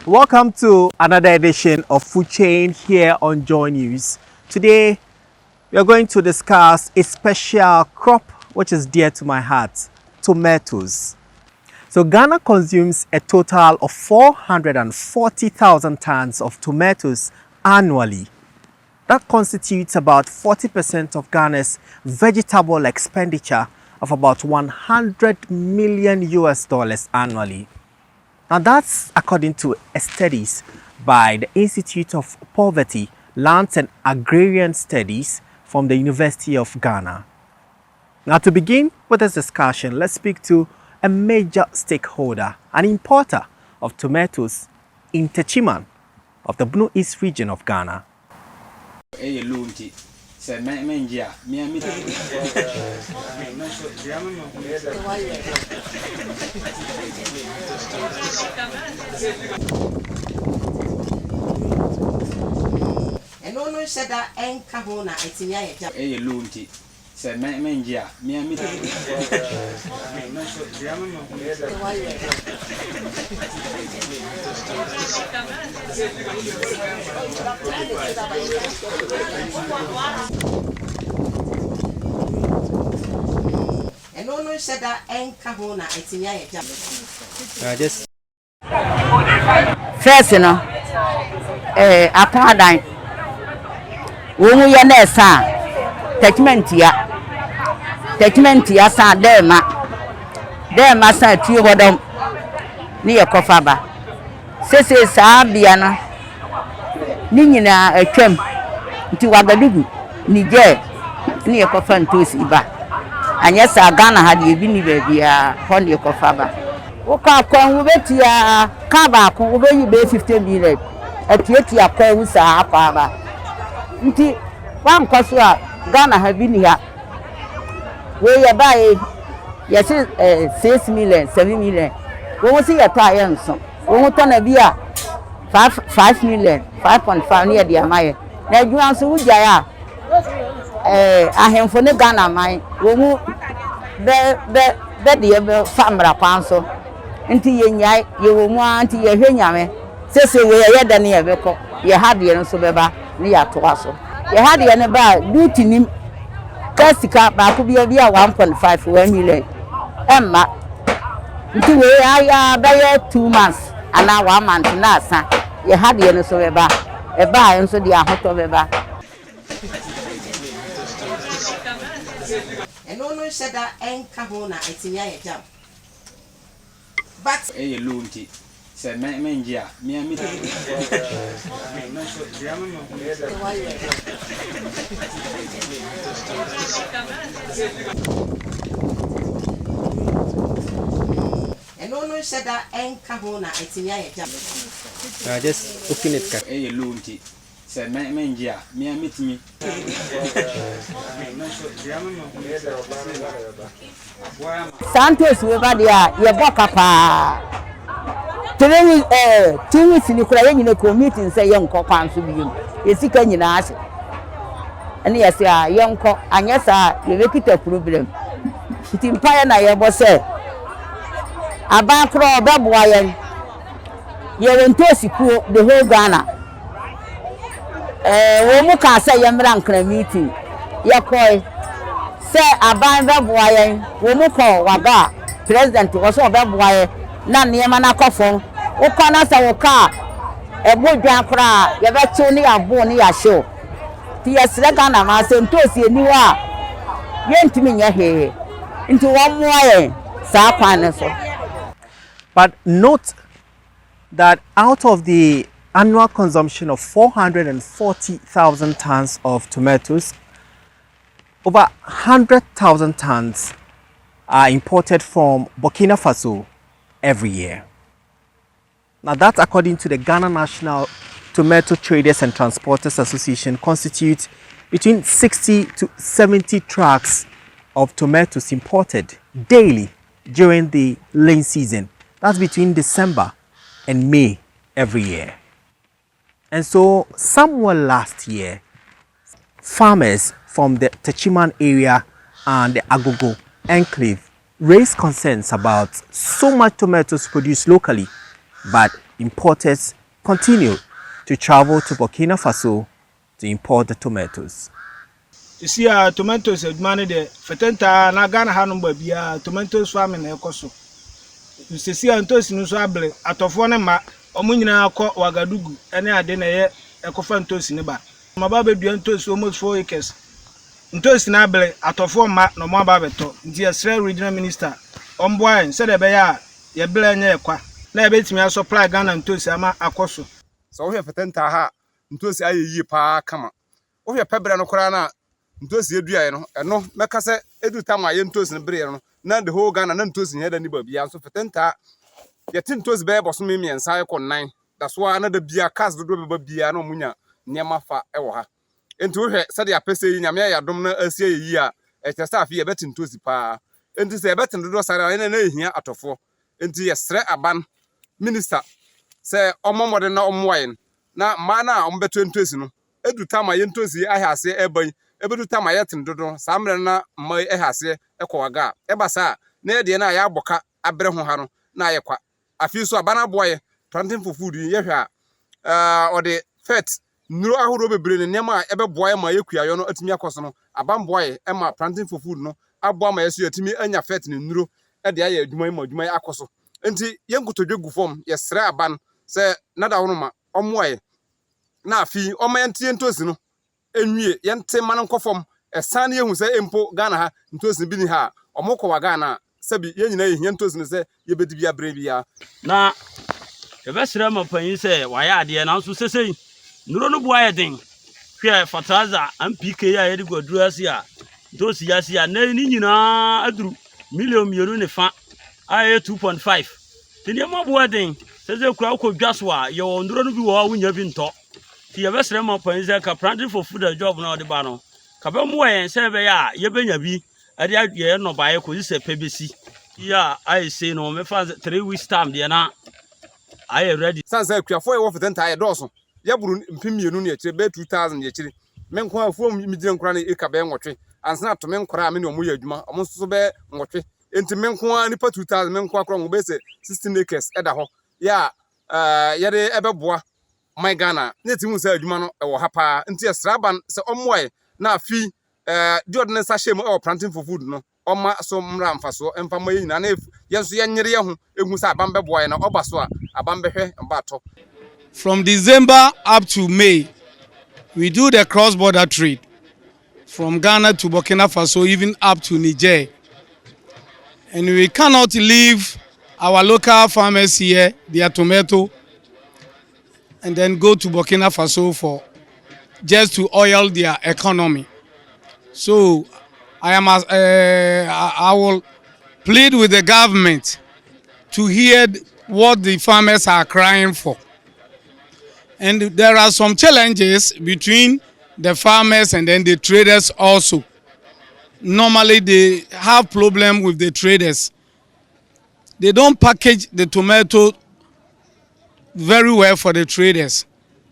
Welcome to another edition of Food Chain here on JoyNews. Today, we are going to discuss a special crop which is dear to my heart, tomatoes. So Ghana consumes a total of 440,000 tons of tomatoes annually. That constitutes about 40% of Ghana's vegetable expenditure of about $100 million annually. Now that's according to studies by the Institute of Poverty, Lands and Agrarian Studies from the University of Ghana. Now to begin with this discussion, let's speak to a major stakeholder, an importer of tomatoes in Techiman of the Blue East region of Ghana. And no said that ain't Kahona, it's in a lunti. Said Mengia, me. And no said that ain't Kahona, it's in a Just first, you know, a paradigm. When we are next, Techment ya sa dema sa tuyo bodom ni yakofaba sese sa bia no ni nyina atwam nti wagadugu ni je ni yakofa ntosi ba anya sa Ghana ha de bi ni ba bia ho ni yakofaba wo ka kwan wo betia ka ba ko wo be yi be 50 million atiatia kwa wu sa akwa ba nti wan kwaso a Ghana ha bi ni ha we ya buy yes 6 million 7 million we want see your tire so we want na bia 5 million 5.5 near the amaye na adwan so wugya ya ahemfo ne Ghana man we mu be de famra kwan so nti ye nyai ye wo mu anti ye hwenyame sese we ye da ne ye beko ye hade no so beba ne ya to aso ye hade ne ba duty nim Kasika ba ku bia 1.5 1 million emma nti we aya ba 2 months ana 1 month na asa ye hade no so beba e ba enso de ahoto beba and no said that ain't Kahona, it's in a jam. But a lunti. Said Mengia, me. And no said that ain't Kahona, it's in a jam. just open it. A lunti. Said Mengia, me. Santos we ba dia ye boka pa 2 weeks ni kura ye nyine committee say ye nko kwanso bi yim ye sika nyina ase ene ye se a ye nko anya sa ye bekita problem ntimpa na ye bo se aba kro obeboa ye wonto siku the whole Ghana wo mu ka say ye mra nkra meeting ye koi se aban beboa ye wo mu ko waga president wo so obeboa ye na niema na kofo ukona sa woka ebodwan kra ye betu ni abo ni ya show ti yesre Ghana ma se ntosi eniwa ye ntimi nya he nti wo moye sa kwan so. But note that out of the annual consumption of 440,000 tons of tomatoes, over 100,000 tons are imported from Burkina Faso every year. Now that, according to the Ghana National Tomato Traders and Transporters Association, constitutes between 60 to 70 trucks of tomatoes imported daily during the rain season. That's between December and May every year. And so somewhere last year, farmers from the Techiman area and the Agogo enclave raised concerns about so much tomatoes produced locally, but importers continue to travel to Burkina Faso to import the tomatoes. You see, tomatoes money there. Fetenta na Ghana hanum babia tomatoes farming na ekoso. You see antos no so able atofo ne ma omo nyina akọ Wagadugu ene ade na ye ekofa ntos ne ba. Maba bedua ntos almost 4 acres. Ntos na able atofo ma no mo aba beto. Nti Esre regional minister omboa se de be ya ye ble nya ekwa. Na ye betimi supply Ghana ntos ama akoso. So we fetenta ha ntos aye yi pa kama. Wo hwe pebre no kora na ntosi eduaye no eno meka se edu tama ye ntosi ne bere no na the whole Ghana na ntosi ne da ni ba bia so fetenta ye tin ntosi be boso me miensa ye kon nan that's why na da bia cast do be ba bia na omunya niema fa e wo ha enti wo hwe se de apese yi nyame ya dom na asie yi a e chesa afi ye betin ntosi pa enti se ye betin do sare na ehia atofo enti ye sre aban minister se omomode na omwayen na ma na ombeto ntosi no edu tama ye ntosi ahase eban ebedu tama ye tin dodo samre na mai ehase ekwaga ebasa na ye de na ya aboka abre ho ha no na ye kwa afi so abana boye planting for food ye hwa ode fet nuro ahoro bebre ne nema ebe boye ma ye kuayo no atimi akoso no aban boye e ma planting for food no abo ma ye so atimi anya fet ne nuro e de aye adwuma akoso enti ye nkotodwe fom ye sre aban se nada hono ma omoye na afi oma yentie ntosi no enwie yente man nkofom esan ye hu se empo Ghana ha ntosi bi ni ha omokọ wa Ghana sabi ye nyina ye ntosi ne se ye bedi bia bre bia na ebesere mapanyin se waya ade na nso sesei nuro no boa yeden hwe fertilizer MPK ya yedi goduru ase a ntosi ya ase a na ni nyina aduru million ne fa aye 2.5 tini mo boa yeden sese kura ko dwaso a ye wo nuro no bi wo wunya bi nto ti ye besere mapanyin se ka planting for food job na ode ba no ka be mo yen se be ya ye benya bi ade adwe no ba ye ko se pebesi ya I say no me fa 3 weeks time de na I ready. sansa kuafo ye wo fetenta aye doso ye buru mpimienu ne akire be 2000 ye akire men ko afo mi dire nkura ne eka be nwotwe ansana to men nkura me ne omo ye adwuma omo so be nwotwe enti men ko nipa 2000 men ko akura ngo be se 16 acres eda ho ya ye de ebeboa my Ghana ne ti hu se adwuma no e wo ha pa enti esraban se omoye na afi the ordinance sachet or planting for food no oma so mra mfaso emfa mayi na na yenso yenyere ye ho ehu sa abambe boy na obaso a abambe hwe mbato. From December up to May, we do the cross-border trade from Ghana to Burkina Faso, even up to Niger. And we cannot leave our local farmers here, their tomato, and then go to Burkina Faso for just to oil their economy. So I will plead with the government to hear what the farmers are crying for. And there are some challenges between the farmers and then the traders also. Normally they have problem with the traders. They don't package the tomato very well for the traders.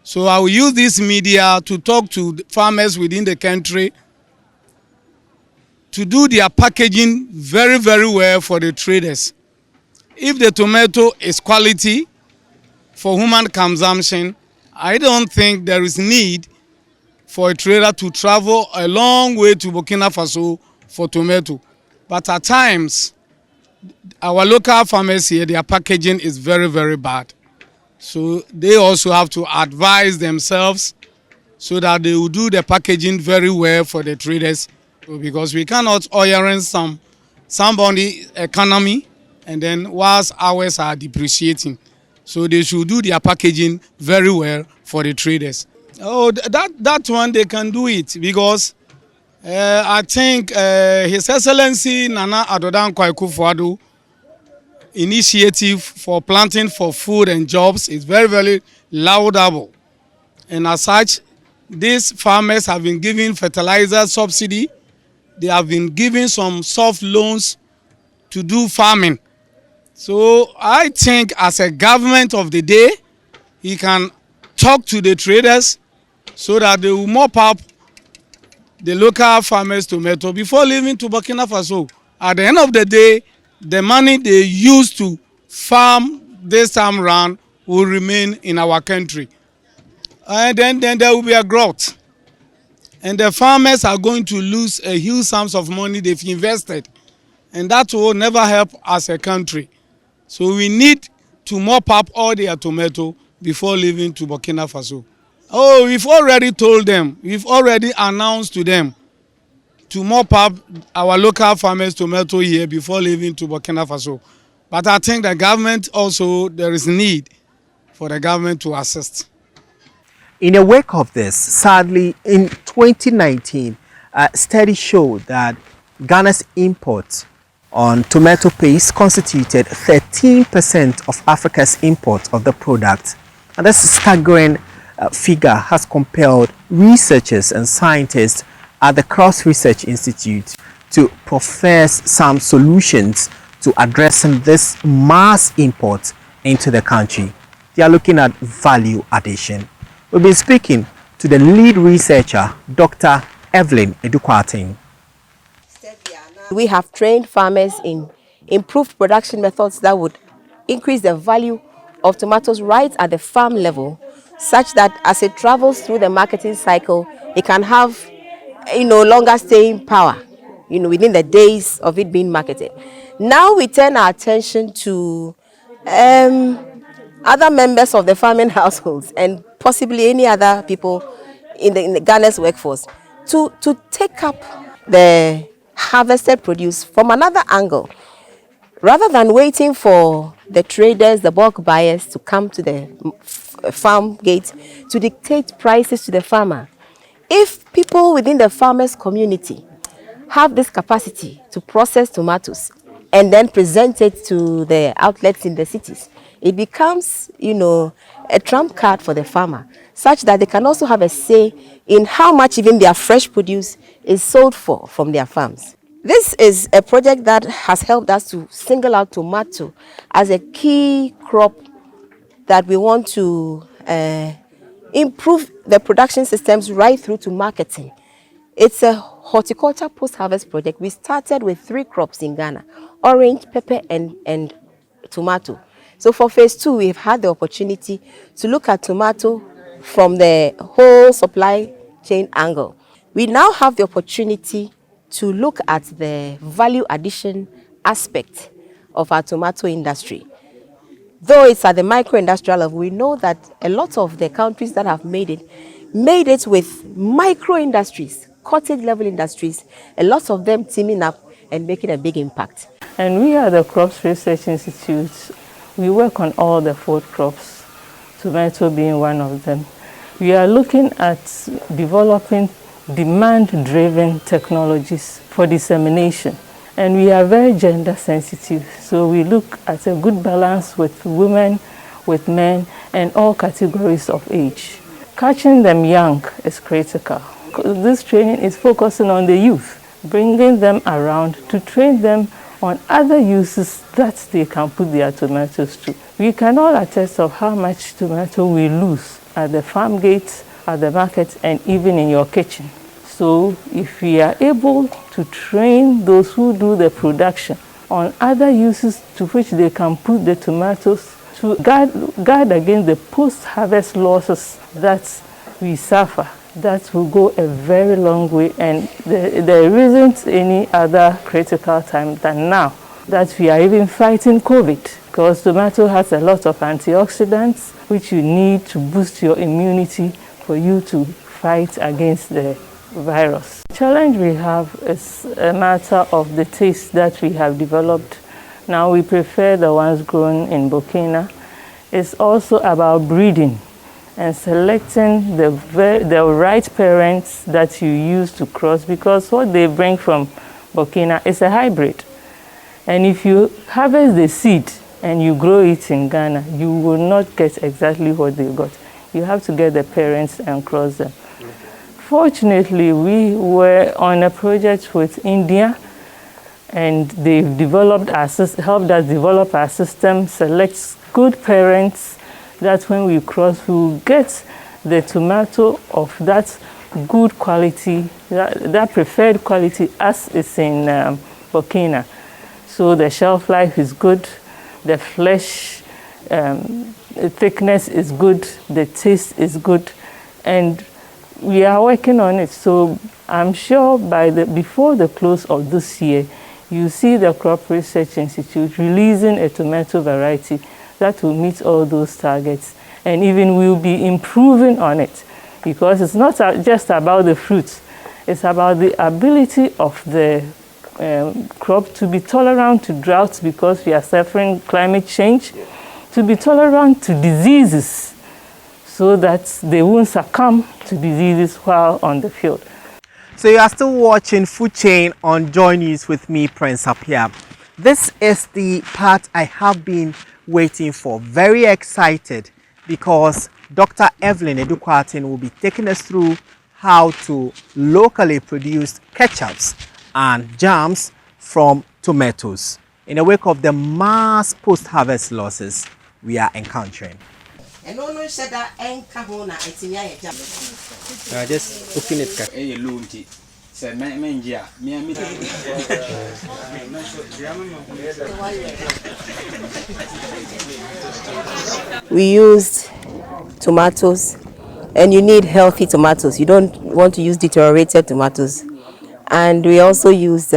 So I will use this media to talk to the farmers within the country to do their packaging very, very well for the traders. If the tomato is quality for human consumption, I don't think there is need for a trader to travel a long way to Burkina Faso for tomato. But at times, our local farmers here, their packaging is very, very bad. So they also have to advise themselves so that they will do the packaging very well for the traders, because we cannot oil somebody's economy and then whilst ours are depreciating. So they should do their packaging very well for the traders. Oh, that one they can do it, because I think His Excellency Nana Addo Dankwa Akufo-Addo initiative for planting for food and jobs is very, very laudable. And as such, these farmers have been given fertilizer subsidy. They have been given some soft loans to do farming. So I think as a government of the day, he can talk to the traders so that they will mop up the local farmers' tomato before leaving to Burkina Faso. At the end of the day, the money they used to farm this time around will remain in our country. And then there will be a growth. And the farmers are going to lose a huge sums of money they've invested. And that will never help as a country. So we need to mop up all their tomato before leaving to Burkina Faso. Oh, we've already told them, we've already announced to them to mop up our local farmers' tomato here before leaving to Burkina Faso. But I think the government also, there is need for the government to assist. In the wake of this, sadly, in 2019, a study showed that Ghana's imports on tomato paste constituted 13% of Africa's import of the product. And this staggering figure has compelled researchers and scientists at the Cross Research Institute to profess some solutions to addressing this mass import into the country. They are looking at value addition. We've been speaking to the lead researcher, Dr. Evelyn Edukwating. We have trained farmers in improved production methods that would increase the value of tomatoes right at the farm level, such that as it travels through the marketing cycle, it can have, longer staying power, within the days of it being marketed. Now we turn our attention to other members of the farming households and possibly any other people in the Ghana's workforce to take up the harvested produce from another angle, rather than waiting for the traders, the bulk buyers to come to the farm gate to dictate prices to the farmer. If people within the farmers community have this capacity to process tomatoes and then present it to the outlets in the cities, it becomes, a trump card for the farmer, such that they can also have a say in how much even their fresh produce is sold for from their farms. This is a project that has helped us to single out tomato as a key crop that we want to improve the production systems right through to marketing. It's a horticulture post-harvest project. We started with 3 crops in Ghana: orange, pepper, and tomato. So for phase 2, we've had the opportunity to look at tomato from the whole supply chain angle. We now have the opportunity to look at the value addition aspect of our tomato industry. Though it's at the micro-industrial level, we know that a lot of the countries that have made it with micro-industries, cottage-level industries, a lot of them teaming up and making a big impact. And we at the Crops Research Institute, we work on all the 4 crops, tomato being one of them. We are looking at developing demand-driven technologies for dissemination. And we are very gender sensitive, so we look at a good balance with women, with men, and all categories of age. Catching them young is critical. This training is focusing on the youth, bringing them around to train them on other uses that they can put their tomatoes to. We can all attest of how much tomato we lose at the farm gates, at the market, and even in your kitchen. So if we are able to train those who do the production on other uses to which they can put the tomatoes to guard against the post-harvest losses that we suffer, that will go a very long way, and there isn't any other critical time than now that we are even fighting COVID, because tomato has a lot of antioxidants which you need to boost your immunity for you to fight against the virus. The challenge we have is a matter of the taste that we have developed. Now we prefer the ones grown in Burkina. It's also about breeding and selecting the right parents that you use to cross, because what they bring from Burkina is a hybrid. And if you harvest the seed and you grow it in Ghana, you will not get exactly what they got. You have to get the parents and cross them. Fortunately, we were on a project with India, and they've helped us develop our system, select good parents, that when we cross, we will get the tomato of that good quality, that preferred quality as is in Burkina. So the shelf life is good, the flesh the thickness is good, the taste is good, and we are working on it. So I'm sure before the close of this year, you see the Crop Research Institute releasing a tomato variety that will meet all those targets, and even we'll be improving on it, because it's not just about the fruits, it's about the ability of the crop to be tolerant to droughts, because we are suffering climate change, to be tolerant to diseases so that they won't succumb to diseases while on the field. So you are still watching Food Chain on Joy News with me, Prince Apia. This is the part I have been waiting for. Very excited because Dr. Evelyn Edukwatin will be taking us through how to locally produce ketchups and jams from tomatoes in the wake of the mass post-harvest losses we are encountering. Just open it. We used tomatoes, and you need healthy tomatoes. You don't want to use deteriorated tomatoes. And we also used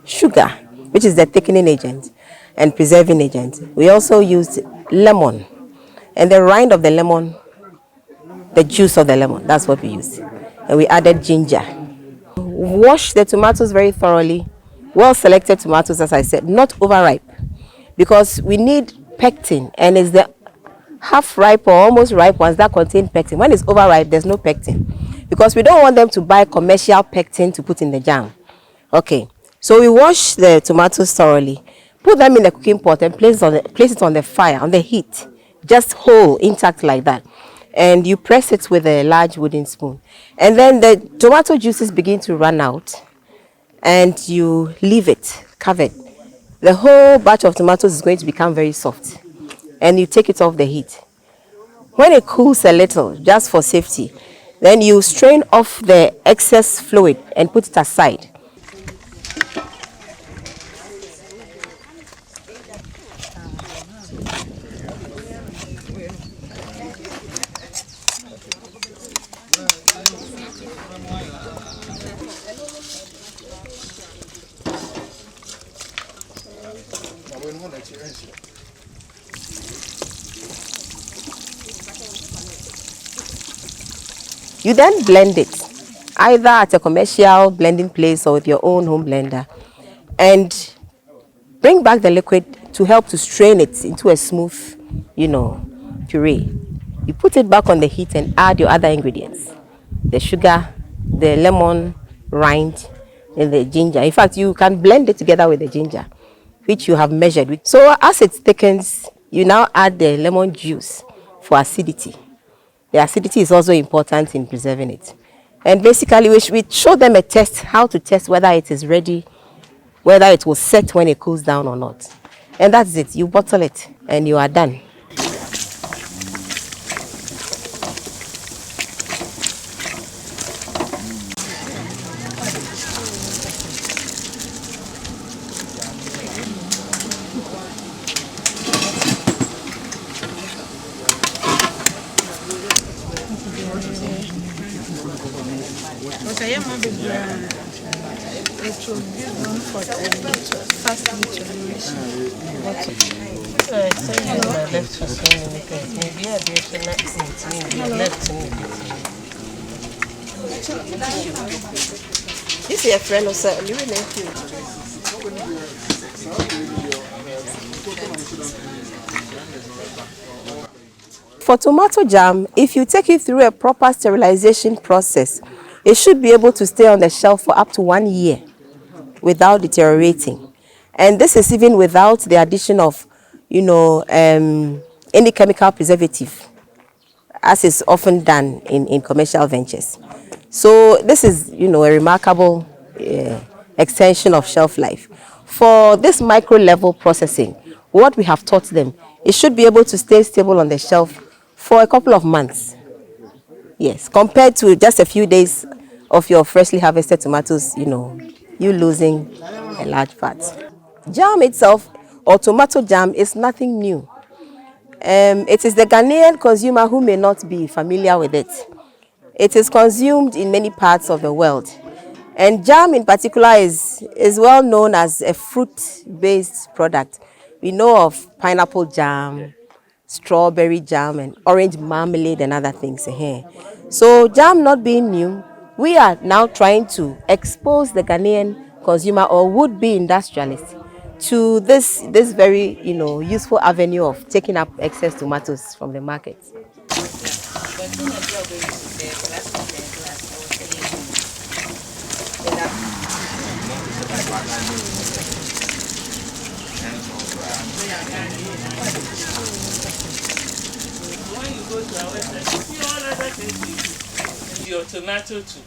sugar, which is the thickening agent and preserving agent. We also used lemon, and the rind of the lemon, the juice of the lemon, that's what we used. And we added ginger. Wash the tomatoes very thoroughly. Well selected tomatoes, as I said, not overripe, because we need pectin, and it's the half ripe or almost ripe ones that contain pectin. When it's overripe, there's no pectin, because we don't want them to buy commercial pectin to put in the jam. Okay, so we wash the tomatoes thoroughly, put them in the cooking pot, and place it on the fire, on the heat, just whole, intact like that. And you press it with a large wooden spoon. And then the tomato juices begin to run out, and you leave it covered. The whole batch of tomatoes is going to become very soft, and you take it off the heat. When it cools a little, just for safety, then you strain off the excess fluid and put it aside. You then blend it, either at a commercial blending place or with your own home blender, and bring back the liquid to help to strain it into a smooth, puree. You put it back on the heat and add your other ingredients: the sugar, the lemon rind, and the ginger. In fact, you can blend it together with the ginger, which you have measured. So as it thickens, you now add the lemon juice for acidity. The acidity is also important in preserving it. And basically, we show them a test, how to test whether it is ready, whether it will set when it cools down or not. And that's it. You bottle it and you are done. This is a friend of sir. For tomato jam, if you take it through a proper sterilization process, it should be able to stay on the shelf for up to 1 year without deteriorating. And this is even without the addition of, any chemical preservative, as is often done in commercial ventures. So this is, a remarkable extension of shelf life. For this micro level processing, what we have taught them, it should be able to stay stable on the shelf for a couple of months. Yes, compared to just a few days of your freshly harvested tomatoes, you losing a large part. Jam itself, or tomato jam, is nothing new. It is the Ghanaian consumer who may not be familiar with it. It is consumed in many parts of the world. And jam in particular is well known as a fruit-based product. We know of pineapple jam, strawberry jam, and orange marmalade and other things here. So jam not being new, we are now trying to expose the Ghanaian consumer or would-be industrialist to this very useful avenue of taking up excess tomatoes from the market. Your tomato too.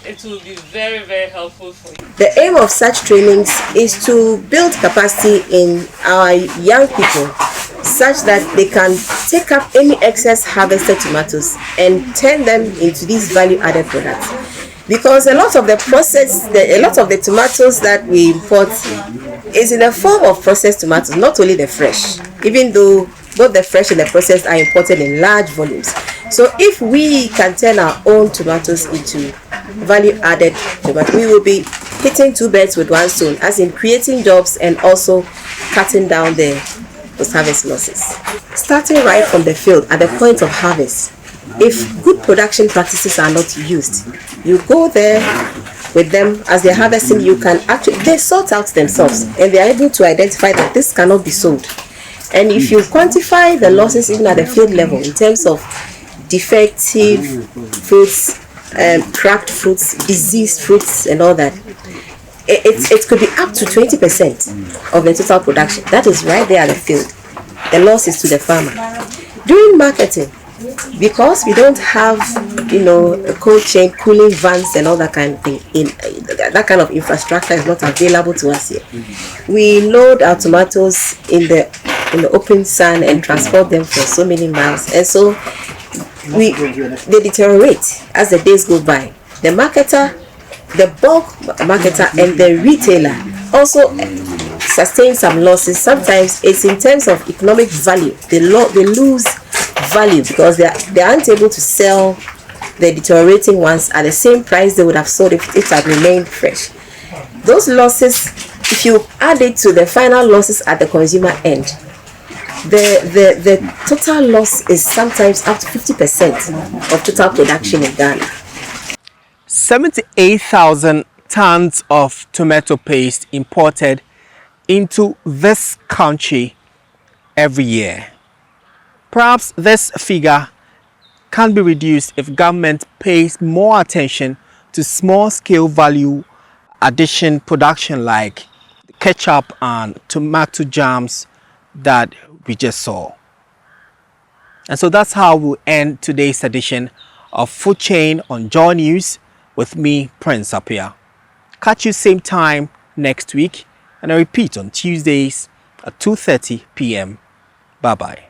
It will be very, very helpful for you. The aim of such trainings is to build capacity in our young people such that they can take up any excess harvested tomatoes and turn them into these value-added products. Because a lot of the tomatoes that we import is in the form of processed tomatoes, not only the fresh, even though both the fresh and the processed are imported in large volumes. So if we can turn our own tomatoes into value-added tomatoes, we will be hitting two birds with one stone, as in creating jobs and also cutting down the post-harvest losses. Starting right from the field at the point of harvest, if good production practices are not used, you go there with them as they're harvesting. You can actually, they sort out themselves and they are able to identify that this cannot be sold. And if you quantify the losses even at the field level in terms of defective fruits, cracked fruits, diseased fruits and all that, it could be up to 20% of the total production. That is right there at the field. The loss is to the farmer. During marketing, because we don't have a cold chain, cooling vans and all that kind of thing, that kind of infrastructure is not available to us here. We load our tomatoes in the open sun and transport them for so many miles, and so they deteriorate as the days go by. The marketer, the bulk marketer and the retailer also sustain some losses. Sometimes it's in terms of economic value. They lose value because they aren't able to sell the deteriorating ones at the same price they would have sold if it had remained fresh. Those losses, if you add it to the final losses at the consumer end, the total loss is sometimes up to 50% of total production in Ghana. 78,000 tons of tomato paste imported into this country every year. Perhaps this figure can be reduced if government pays more attention to small-scale value addition production like ketchup and tomato jams that we just saw. And so that's how we'll end today's edition of Food Chain on Joy News with me, Prince Apia. Catch you same time next week, and I repeat on Tuesdays at 2:30 p.m. Bye-bye.